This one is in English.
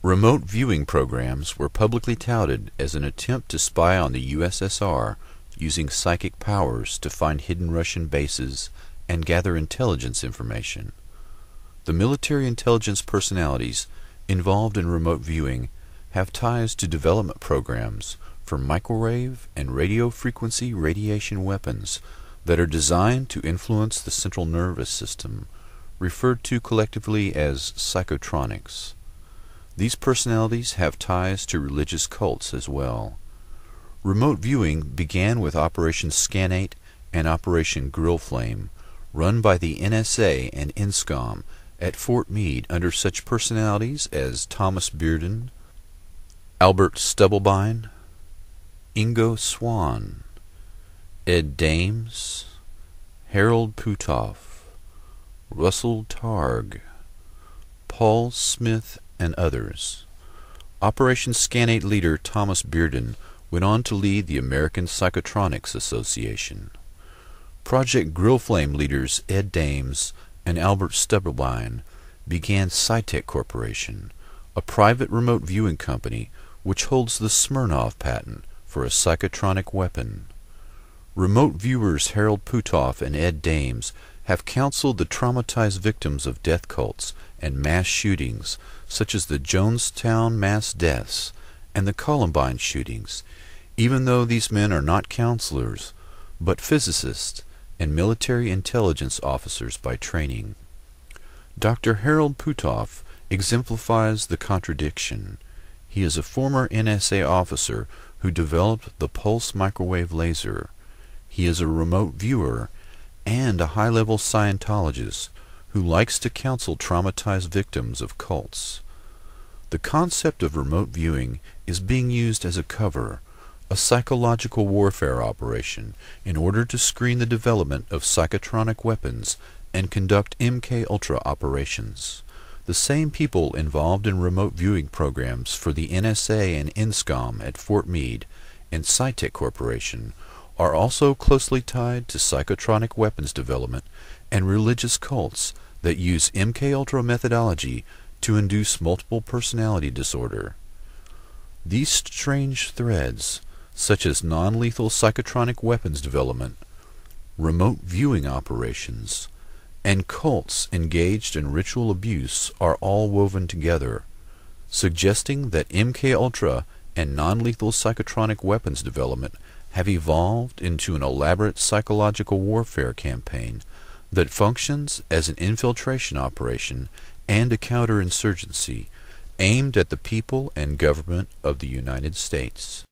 Remote viewing programs were publicly touted as an attempt to spy on the USSR using psychic powers to find hidden Russian bases and gather intelligence information. The military intelligence personalities involved in remote viewing have ties to development programs for microwave and radio frequency radiation weapons that are designed to influence the central nervous system, referred to collectively as psychotronics. These personalities have ties to religious cults as well. Remote viewing began with Operation Scanate and Operation Grillflame, run by the NSA and INSCOM at Fort Meade under such personalities as Thomas Bearden, Albert Stubblebine, Ingo Swann, Ed Dames, Harold Putoff, Russell Targ, Paul Smith, and others. Operation Scanate leader Thomas Bearden went on to lead the American Psychotronics Association. Project Grillflame leaders Ed Dames and Albert Stubblebine began Scitech Corporation, a private remote viewing company which holds the Smirnov patent for a psychotronic weapon. Remote viewers Harold Putoff and Ed Dames have counseled the traumatized victims of death cults and mass shootings such as the Jonestown mass deaths and the Columbine shootings, even though these men are not counselors, but physicists and military intelligence officers by training. Dr. Harold Putoff exemplifies the contradiction. He is a former NSA officer who developed the pulse microwave laser. He is a remote viewer and a high-level Scientologist who likes to counsel traumatized victims of cults. The concept of remote viewing is being used as a cover, a psychological warfare operation, in order to screen the development of psychotronic weapons and conduct MKUltra operations. The same people involved in remote viewing programs for the NSA and INSCOM at Fort Meade and Scitech Corporation are also closely tied to psychotronic weapons development and religious cults that use MKUltra methodology to induce multiple personality disorder. These strange threads, such as non-lethal psychotronic weapons development, remote viewing operations, and cults engaged in ritual abuse are all woven together, suggesting that MKUltra and non-lethal psychotronic weapons development have evolved into an elaborate psychological warfare campaign that functions as an infiltration operation and a counterinsurgency aimed at the people and government of the United States.